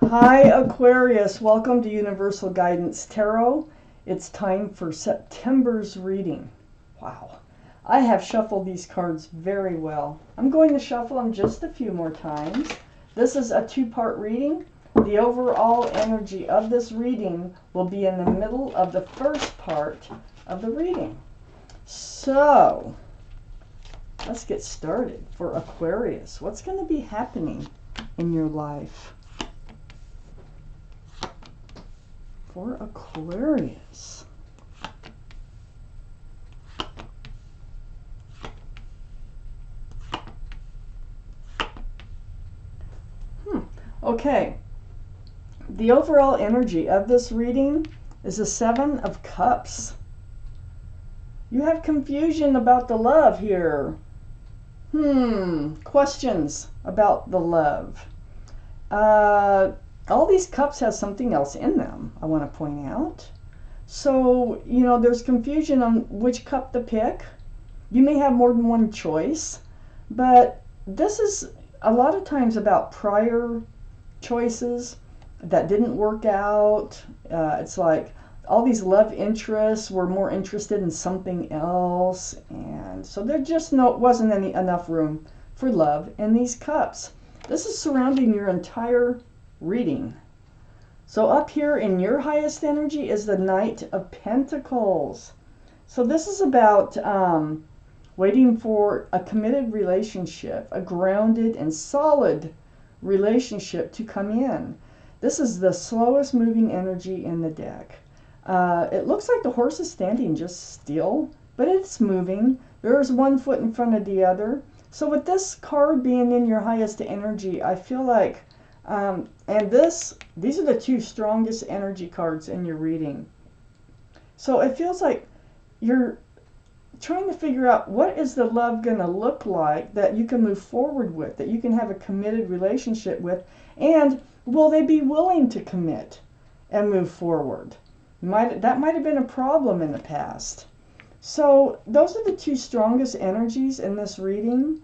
Hi Aquarius, welcome to Universal Guidance Tarot. It's time for September's reading. Wow, I have shuffled these cards very well. I'm going to shuffle them just a few more times. This is a two-part reading. The overall energy of this reading will be in the middle of the first part of the reading. So, let's get started. For Aquarius, what's going to be happening in your life? For Aquarius. Okay. The overall energy of this reading is the Seven of Cups. You have confusion about the love here. Questions about the love. All these cups have something else in them, I want to point out. So, there's confusion on which cup to pick. You may have more than one choice, but this is a lot of times about prior choices that didn't work out. It's like all these love interests were more interested in something else, and so there just wasn't enough room for love in these cups. This is surrounding your entire reading. So up here in your highest energy is the Knight of Pentacles. So this is about waiting for a committed relationship, a grounded and solid relationship to come in. This is the slowest moving energy in the deck. It looks like the horse is standing just still, but it's moving. There's one foot in front of the other. So with this card being in your highest energy, I feel like and these are the two strongest energy cards in your reading. So it feels like you're trying to figure out what is the love going to look like that you can move forward with, that you can have a committed relationship with, and will they be willing to commit and move forward? That might have been a problem in the past. So those are the two strongest energies in this reading.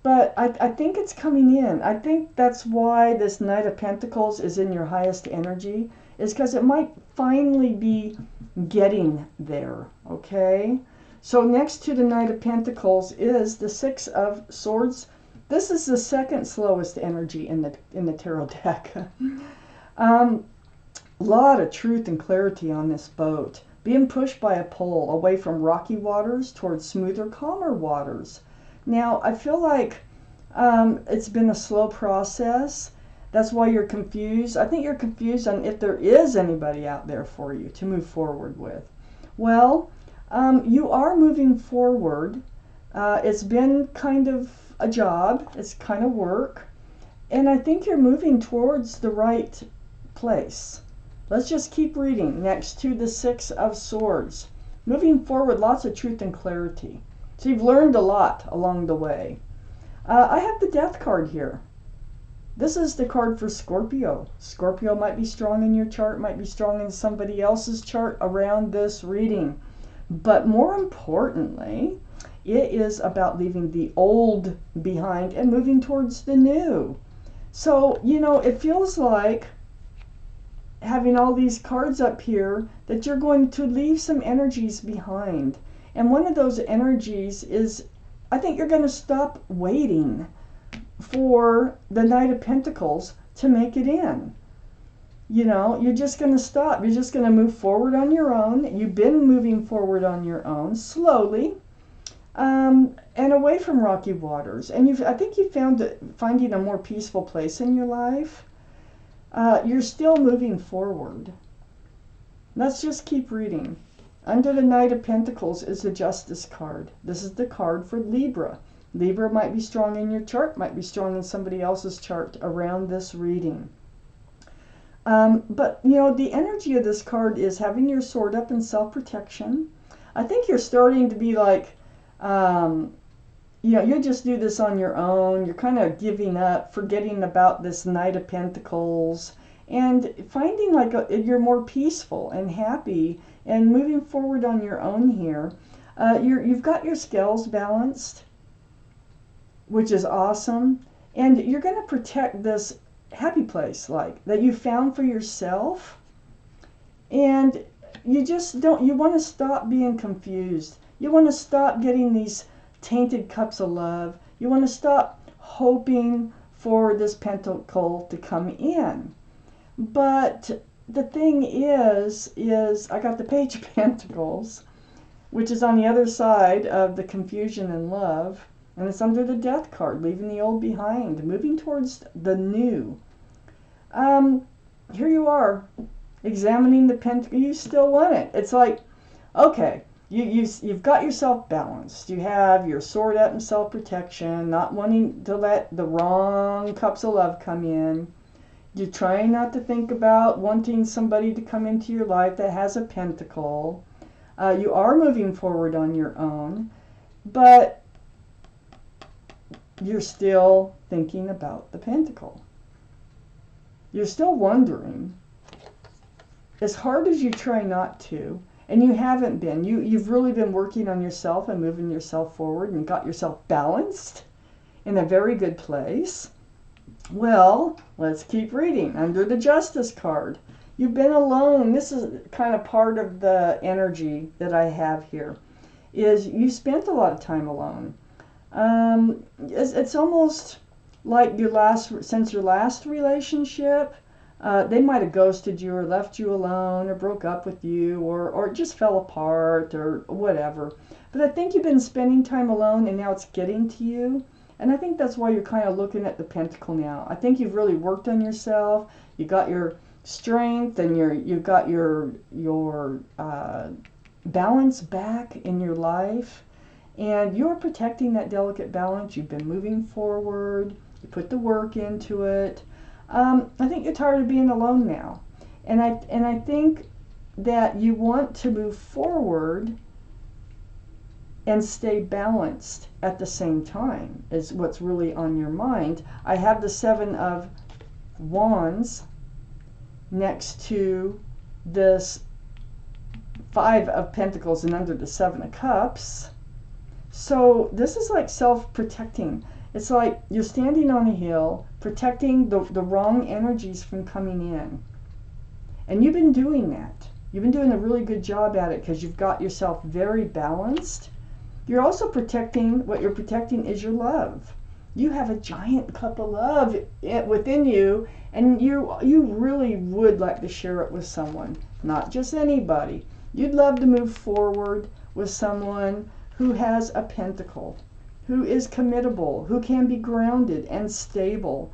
But I think it's coming in. I think that's why this Knight of Pentacles is in your highest energy, is because it might finally be getting there, okay? So next to the Knight of Pentacles is the Six of Swords. This is the second slowest energy in the tarot deck. A lot of truth and clarity on this boat. Being pushed by a pole away from rocky waters towards smoother, calmer waters. Now, I feel like it's been a slow process. That's why you're confused. I think you're confused on if there is anybody out there for you to move forward with. Well, you are moving forward. It's been kind of a job. It's kind of work. And I think you're moving towards the right place. Let's just keep reading. Next to the Six of Swords. Moving forward, lots of truth and clarity. So you've learned a lot along the way. I have the Death card here. This is the card for Scorpio. Scorpio might be strong in your chart, might be strong in somebody else's chart around this reading. But more importantly, it is about leaving the old behind and moving towards the new. So, it feels like having all these cards up here that you're going to leave some energies behind. And one of those energies is, I think you're going to stop waiting for the Knight of Pentacles to make it in. You're just going to stop. You're just going to move forward on your own. You've been moving forward on your own, slowly, and away from rocky waters. And I think you finding a more peaceful place in your life. You're still moving forward. Let's just keep reading. Under the Knight of Pentacles is the Justice card. This is the card for Libra. Libra might be strong in your chart, might be strong in somebody else's chart around this reading. But, the energy of this card is having your sword up in self-protection. I think you're starting to be like, you'll just do this on your own. You're kind of giving up, forgetting about this Knight of Pentacles, and finding like you're more peaceful and happy and moving forward on your own here. You've got your scales balanced, which is awesome. And you're going to protect this happy place, like, that you found for yourself. And you just don't, you want to stop being confused. You want to stop getting these tainted cups of love. You want to stop hoping for this pentacle to come in. But the thing is I got the Page of Pentacles, which is on the other side of the confusion and love, and it's under the Death card, leaving the old behind, moving towards the new. Here you are, examining the pentacle. You still want it. It's like, okay, you've got yourself balanced. You have your sword up in self-protection, not wanting to let the wrong cups of love come in. You're trying not to think about wanting somebody to come into your life that has a pentacle. You are moving forward on your own, but you're still thinking about the pentacle. You're still wondering. As hard as you try not to, and you haven't been, you've really been working on yourself and moving yourself forward and got yourself balanced in a very good place. Well, let's keep reading. Under the Justice card, you've been alone. This is kind of part of the energy that I have here, is you spent a lot of time alone. It's almost like since your last relationship, they might have ghosted you or left you alone or broke up with you or just fell apart or whatever. But I think you've been spending time alone and now it's getting to you. And I think that's why you're kind of looking at the pentacle now. I think you've really worked on yourself. You got your strength and you've got your balance back in your life. And you're protecting that delicate balance. You've been moving forward. You put the work into it. I think you're tired of being alone now. And I think that you want to move forward and stay balanced at the same time is what's really on your mind. I have the Seven of Wands next to this Five of Pentacles and under the Seven of Cups. So this is like self-protecting. It's like you're standing on a hill, protecting the wrong energies from coming in. And you've been doing that. You've been doing a really good job at it because you've got yourself very balanced. You're also protecting, what you're protecting is your love. You have a giant cup of love within you, and you really would like to share it with someone, not just anybody. You'd love to move forward with someone who has a pentacle, who is committable, who can be grounded and stable,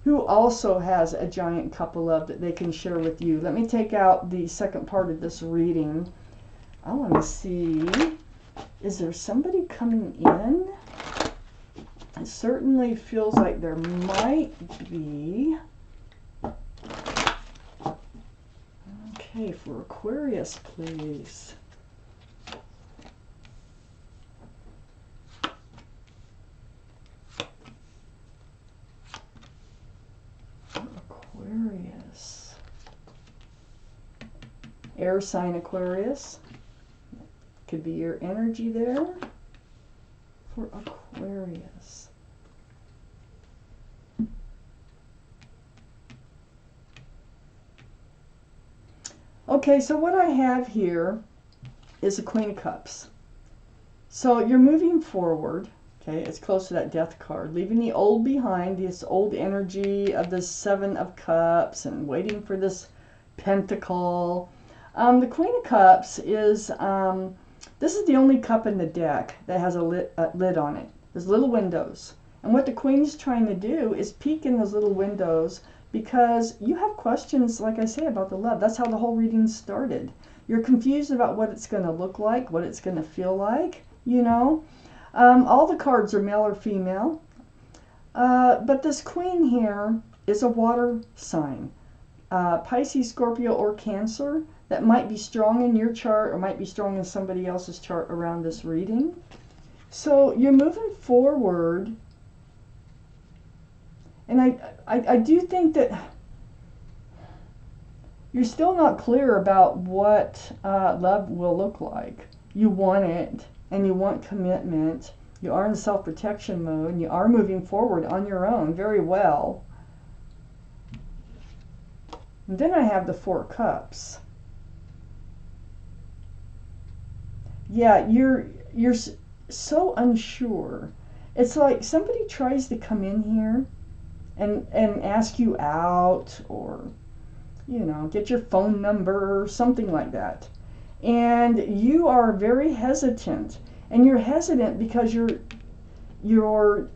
who also has a giant cup of love that they can share with you. Let me take out the second part of this reading. I want to see, is there somebody coming in? It certainly feels like there might be. Okay, for Aquarius, please. Aquarius. Air sign Aquarius. Could be your energy there for Aquarius. Okay, so what I have here is a Queen of Cups. So you're moving forward. Okay, it's close to that Death card, leaving the old behind, this old energy of the Seven of Cups and waiting for this Pentacle. The Queen of Cups is, this is the only cup in the deck that has a lid on it. There's little windows. And what the Queen's trying to do is peek in those little windows because you have questions, like I say, about the love. That's how the whole reading started. You're confused about what it's going to look like, what it's going to feel like, you know. All the cards are male or female, but this Queen here is a water sign, Pisces, Scorpio, or Cancer. That might be strong in your chart or might be strong in somebody else's chart around this reading. So you're moving forward, and I do think that you're still not clear about what love will look like. You want it. And you want commitment. You are in self-protection mode, and you are moving forward on your own very well. And then I have the Four Cups. Yeah, you're so unsure. It's like somebody tries to come in here and ask you out, or get your phone number or something like that. And you are very hesitant. And you're hesitant because you're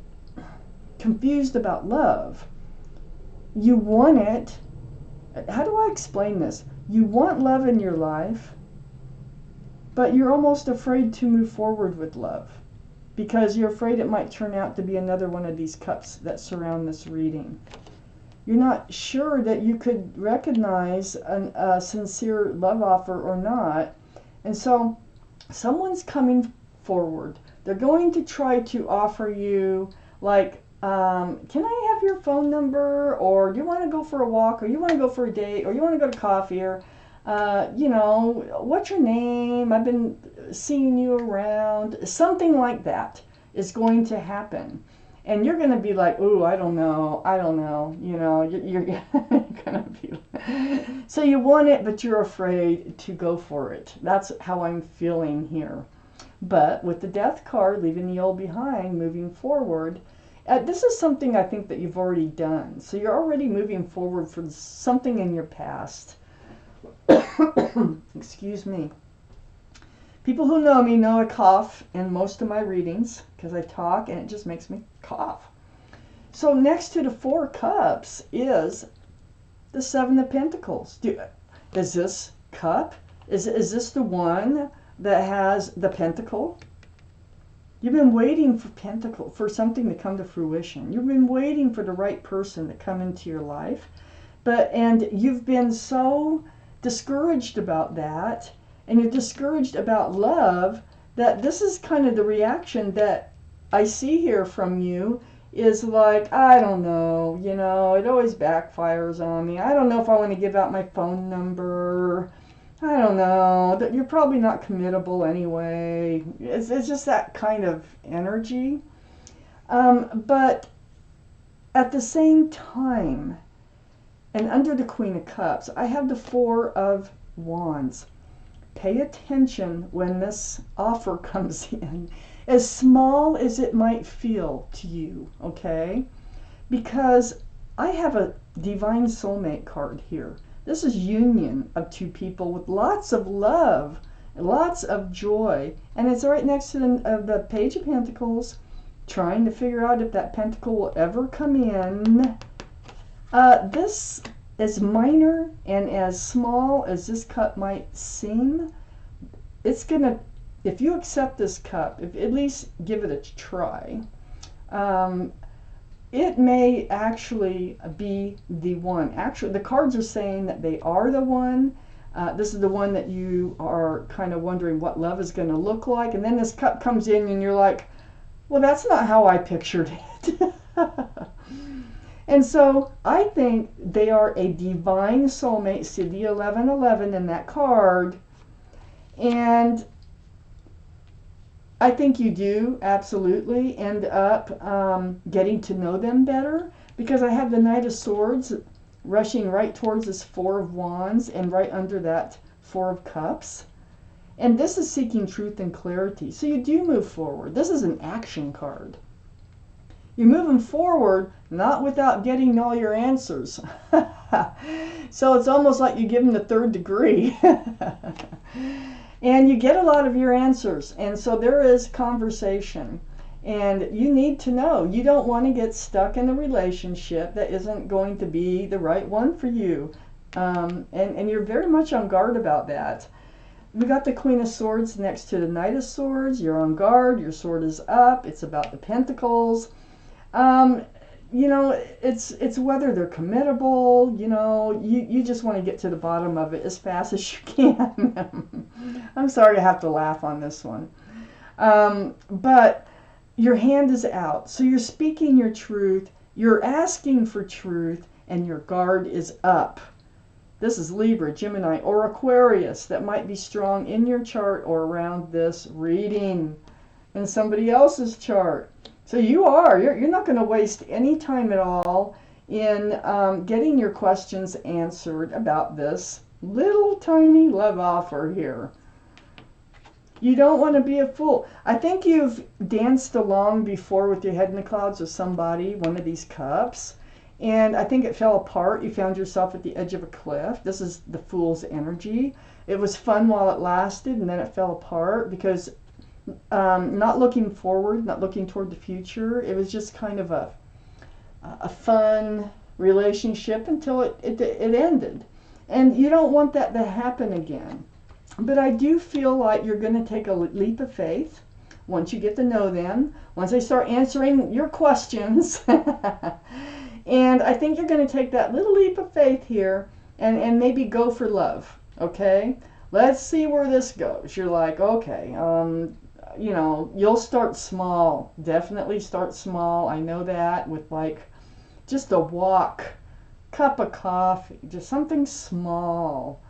confused about love. You want it. How do I explain this? You want love in your life, but you're almost afraid to move forward with love because you're afraid it might turn out to be another one of these cups that surround this reading. You're not sure that you could recognize a sincere love offer or not. And so someone's coming forward. They're going to try to offer you, like, can I have your phone number? Or do you want to go for a walk? Or you want to go for a date? Or you want to go to coffee? Or, what's your name? I've been seeing you around. Something like that is going to happen. And you're going to be like, ooh, I don't know. You're going to be. So you want it, but you're afraid to go for it. That's how I'm feeling here. But with the Death card, leaving the old behind, moving forward, this is something I think that you've already done. So you're already moving forward for something in your past. Excuse me. People who know me know I cough in most of my readings because I talk and it just makes me cough. So next to the Four Cups is the Seven of Pentacles. Is this cup? Is this the one that has the pentacle? You've been waiting for something to come to fruition. You've been waiting for the right person to come into your life. And you've been so discouraged about that, and you're discouraged about love, that this is kind of the reaction that I see here from you, is like, I don't know, it always backfires on me. I don't know if I want to give out my phone number. I don't know, that you're probably not committable anyway. It's just that kind of energy. But at the same time, and under the Queen of Cups, I have the Four of Wands. Pay attention when this offer comes in, as small as it might feel to you, okay? Because I have a Divine Soulmate card here. This is union of two people with lots of love, lots of joy. And it's right next to the Page of Pentacles, trying to figure out if that pentacle will ever come in. This, as minor and as small as this cup might seem, it's going to, if you accept this cup, if at least give it a try, it may actually be the one. Actually, the cards are saying that they are the one. This is the one that you are kind of wondering what love is going to look like. And then this cup comes in and you're like, well, that's not how I pictured it. And so I think they are a divine soulmate. See the 1111 in that card. And I think you do absolutely end up getting to know them better, because I have the Knight of Swords rushing right towards this Four of Wands and right under that Four of Cups. And this is seeking truth and clarity. So you do move forward. This is an action card. You're moving forward, not without getting all your answers. So it's almost like you give them the third degree. And you get a lot of your answers. And so there is conversation. And you need to know. You don't want to get stuck in a relationship that isn't going to be the right one for you. And you're very much on guard about that. We got the Queen of Swords next to the Knight of Swords. You're on guard. Your sword is up. It's about the Pentacles. It's whether they're committable. You just want to get to the bottom of it as fast as you can. I'm sorry to have to laugh on this one. But your hand is out. So you're speaking your truth. You're asking for truth, and your guard is up. This is Libra, Gemini, or Aquarius that might be strong in your chart or around this reading in somebody else's chart. So you're not going to waste any time at all in getting your questions answered about this little tiny love offer here. You don't want to be a fool. I think you've danced along before with your head in the clouds with somebody, one of these cups, and I think it fell apart. You found yourself at the edge of a cliff. This is the Fool's energy. It was fun while it lasted, and then it fell apart because not looking forward, not looking toward the future. It was just kind of a fun relationship until it ended. And you don't want that to happen again. But I do feel like you're going to take a leap of faith once you get to know them, once they start answering your questions. And I think you're going to take that little leap of faith here and maybe go for love, okay? Let's see where this goes. You're like, okay, you know, you'll start small. Definitely start small. I know that, with like just a walk, cup of coffee, just something small.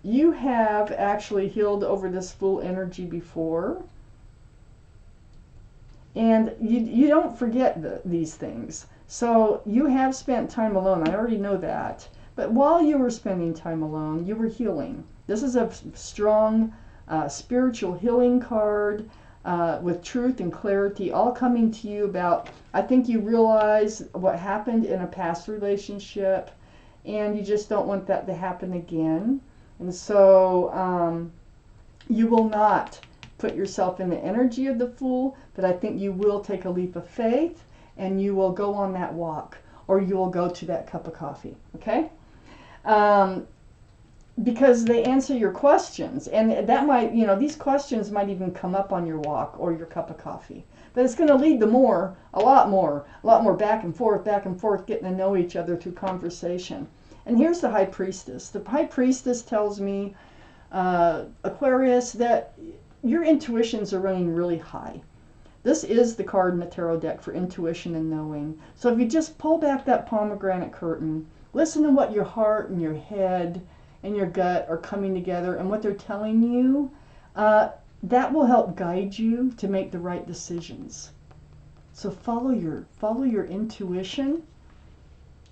You have actually healed over this Fool energy before. And you don't forget these things. So you have spent time alone. I already know that. But while you were spending time alone, you were healing. This is a strong spiritual healing card with truth and clarity all coming to you about, I think you realize what happened in a past relationship and you just don't want that to happen again. And so you will not put yourself in the energy of the Fool, but I think you will take a leap of faith and you will go on that walk, or you will go to that cup of coffee, okay? Because they answer your questions, and that might, you know, these questions might even come up on your walk or your cup of coffee. But it's going to lead to a lot more back and forth, getting to know each other through conversation. And here's the High Priestess. The High Priestess tells me, Aquarius, that your intuitions are running really high. This is the card in the tarot deck for intuition and knowing. So if you just pull back that pomegranate curtain, listen to what your heart and your head and your gut are coming together and what they're telling you, that will help guide you to make the right decisions. So follow your intuition.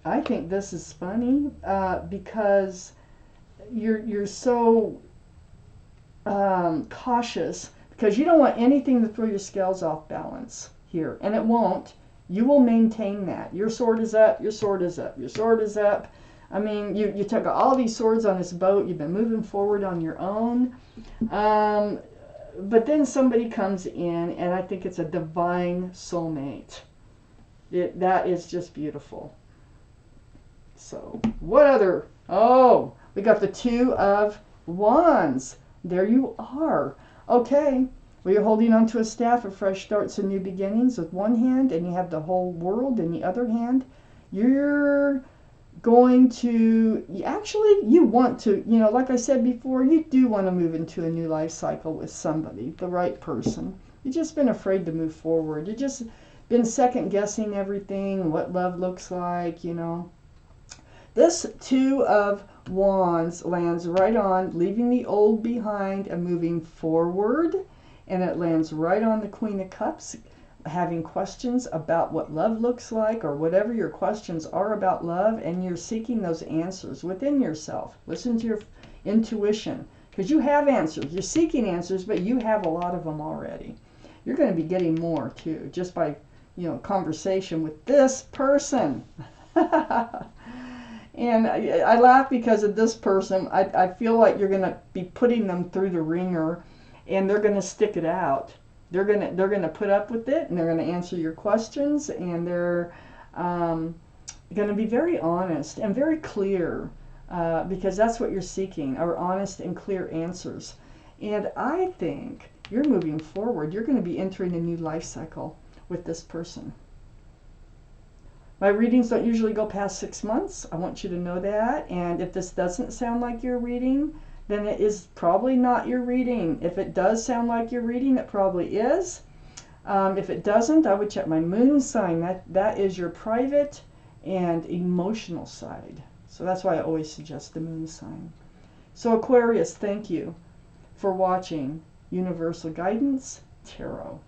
I think this is funny because you're so cautious, because you don't want anything to throw your scales off balance here, and it won't. You will maintain that. Your sword is up, your sword is up, your sword is up. I mean, you took all these swords on this boat. You've been moving forward on your own. But then somebody comes in, and I think it's a divine soulmate. That is just beautiful. So, what other? Oh, we got the Two of Wands. There you are. Okay, well, you're holding onto a staff of fresh starts and new beginnings with one hand, and you have the whole world in the other hand. You're going to, actually, you want to, you know, like I said before, you do want to move into a new life cycle with somebody, the right person. You've just been afraid to move forward. You've just been second guessing everything, what love looks like, you know. This Two of Wands lands right on, leaving the old behind and moving forward. And it lands right on the Queen of Cups, having questions about what love looks like, or whatever your questions are about love, and you're seeking those answers within yourself. Listen to your intuition, because you have answers. You're seeking answers, but you have a lot of them already. You're going to be getting more too, just by, you know, conversation with this person. And I laugh because of this person. I feel like you're going to be putting them through the ringer, and they're going to stick it out. They're going to put up with it, and they're going to answer your questions, and they're going to be very honest and very clear, because that's what you're seeking, are honest and clear answers. And I think you're moving forward. You're going to be entering a new life cycle with this person. My readings don't usually go past 6 months. I want you to know that. And if this doesn't sound like your reading, then it is probably not your reading. If it does sound like your reading, it probably is. If it doesn't, I would check my moon sign. That is your private and emotional side. So that's why I always suggest the moon sign. So Aquarius, thank you for watching Universal Guidance Tarot.